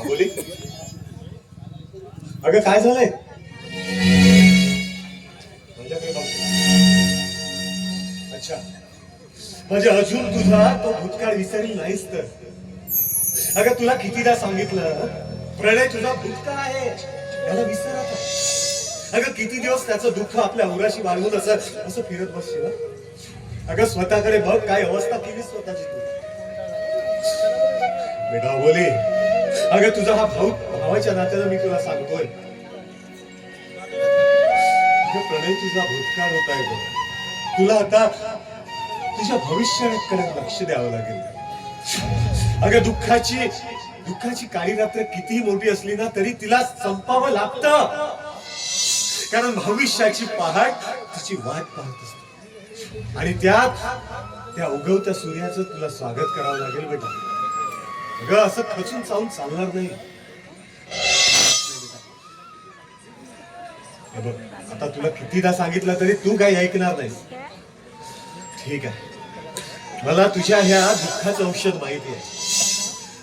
बोली अगं काय झालंय माझ्याकडे बघ. अच्छा म्हणजे अजून तुझा तो भूतकाळ विसरली नाहीस तर. अगं तुला कितीदा सांगितलं प्रणय तुझा भूतकाळ आहे त्याला विसर आता. अगं किती दिवस त्याचं दुःख आपल्या उराशी बाळगून असं फिरत बसशील. अगं स्वतःकडे बघ काय अवस्था केली स्वतःची तू. बेटा बोली अगं तुझा हा भावाच्या नात्यानं मी तुला सांगतोय प्रणय तुझा भूतकाळ होत आहे बघ. तुला आता तुझ्या भविष्याकडे लक्ष द्यावं लागेल. अगं दुःखाची काळी रात्र कितीही मोठी असली ना तरी तिला संपावं लागतं. कारण भविष्याची पहाट तिची वाट पाहत असते आणि त्या उगवत्या सूर्याचं तुला स्वागत करावं लागेल बेटा. अगं असं खचून चावून चालणार नाही. बघ आता तुला कितीदा सांगितलं तरी तू काही ऐकणार नाही. ठीक आहे मला तुझ्या ह्या दुःखाचं औषध माहिती आहे.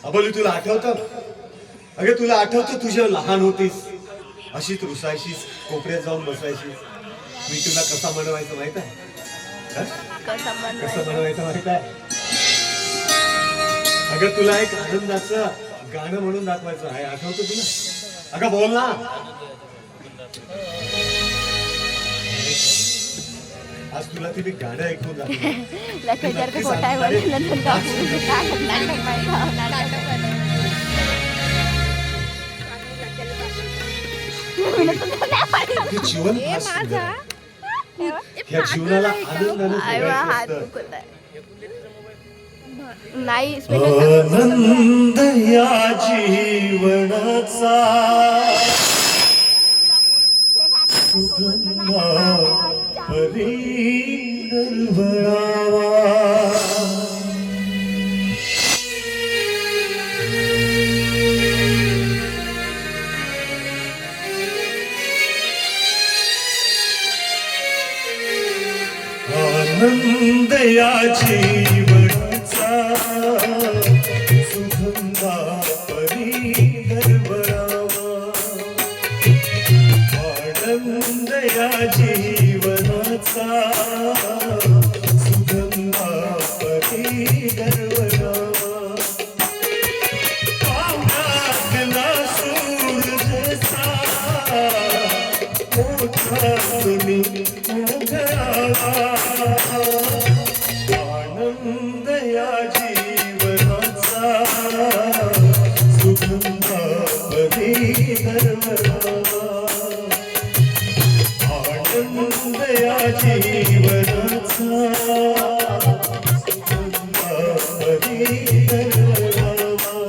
अबोली तुला आठवतं अगं तुला आठवतं तुझ्या लहान होतीस अशीच रुसायशीस कोपऱ्यात जाऊन बसायची. मी तुला कसा मनवायचं माहित आहे कसं मनवायचं माहित आहे. अगं तुला एक आनंदाचं गाणं म्हणून दाखवायचं आहे आठवतं तुला. अगं बोल ना. आज तुला ती गाणं ऐकून जीवन ह्या जीवनाला नाही आनंद या जीवनाचा सुगंधा परी दरवळावा. आनंद या जीवनाचा सुगंधा परी दरवळावा. आनंद या जीवनाचा सुगंधा परी दरवळावा. पावनातला सूरजसा मोठा तुनी उघडावा. आनंद या जीवनाचा सुगंधा परी दरवळावा. आनंद या जीवनाचा सुगंधा परी दरवळावा.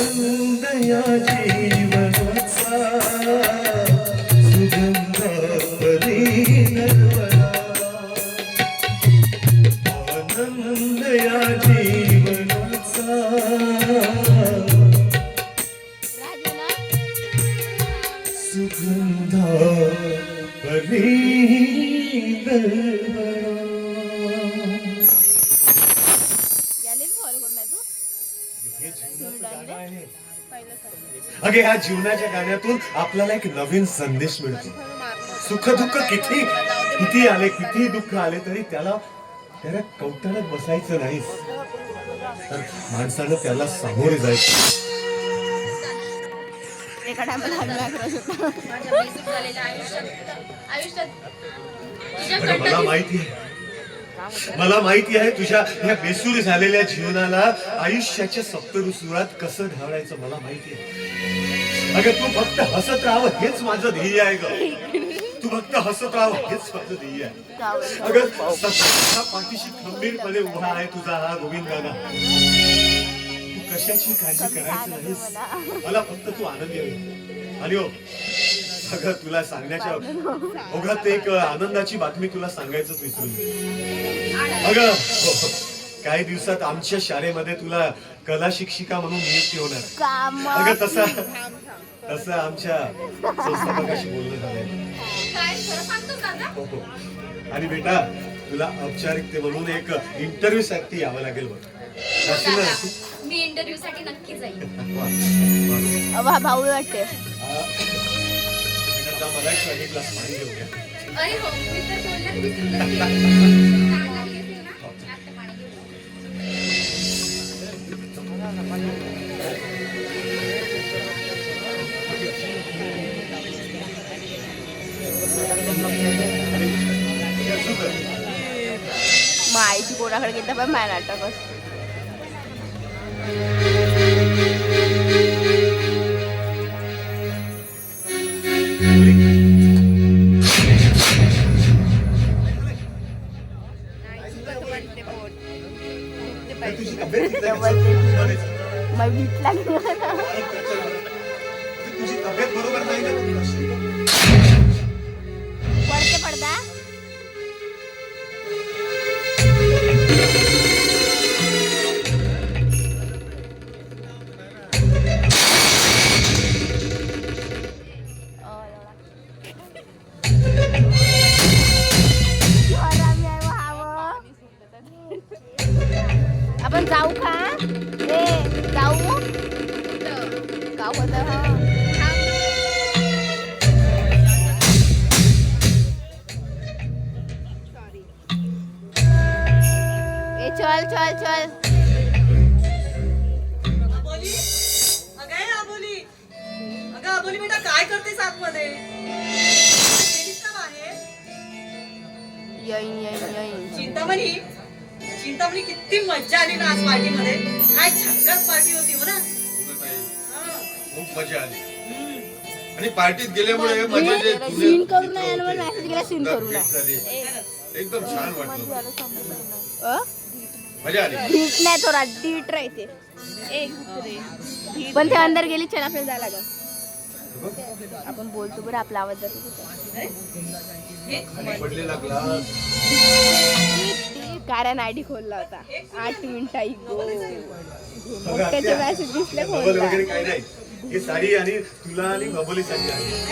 आनंद या जीवनाचा सुगंध परी नरवला आनंद या जीवनाचा सुगंध परी नरवला अगे ह्या जीवनाच्या गाण्यातून आपल्याला एक नवीन संदेश मिळतो. सुख दुःख किती किती आले किती दुःख आले तरी त्याला कवटाळत बसायचं नाहीस तर माणसानं त्याला सामोरे जायचं. मला माहिती आहे तुझ्या या बेसूर झालेल्या जीवनाला आयुष्याच्या सप्तऋतुरात कसं ढाळायचं मला माहिती आहे. अगं तू फक्त हसत राहावं हेच माझं ध्येय आहे ग. तू फक्त हसत राहावं हेच माझं ध्येय आहे. अगं सत्याच्या पाठीशी खंबीरपणे उभा आहे तुझा हा गोविंद दादा. तू कशाची काळजी करायची नाहीस. मला फक्त तू आनंदी आहे. आणि हो अगं तुला सांगण्याच्या ओघात एक आनंदाची बातमी तुला सांगायचंच विसरून अगं काही दिवसात आमच्या शाळेमध्ये तुला कला शिक्षिका म्हणून नियुक्ती होणार. अगं तसं आमच्या संस्थापकाशी बोलणं झालंय. आणि बेटा तुला औपचारिकते म्हणून एक इंटरव्ह्यू साठी यावं लागेल बघ. मी इंटरव्ह्यू साठी नक्की जाईल. भाऊ वाटते मला एक ग्लास पाणी घेऊ घ्या. अरे हो मी तर बोलला की तुला माईची कोणाकडे गेलं पण माय नाटक असतो. तुझी तब्येत बरोबर नाही ना पडते पडदा आपण जाऊ का जाऊ गाव होत चल चल चल अबोली बेटा काय करतेस आतमध्ये? येईन येईन येईन. चिंतामणी किती मज्जा आली ना आज पार्टी मध्ये. काय झक्कास पार्टी होती हो ना. खूप मजा आली आणि पार्टीत गेल्यामुळे सीन करू नये आणि मेसेज केला सीन करू नये. एकदम छान वाटलं. मजा आली. डीट नाही थोडा डीट राहते पण ते अंदर गेली चल आपल्याला जायला लागल. आपण बोलतो बरं आपला आवाज जातो कारण आयडी खोलला होता 8 मिनिटा मोठ्याचे मेसेज दिसले खोलला. वगैरे काही नाही. ही साडी आणि तुला आणि बबोलीसाठी आहे.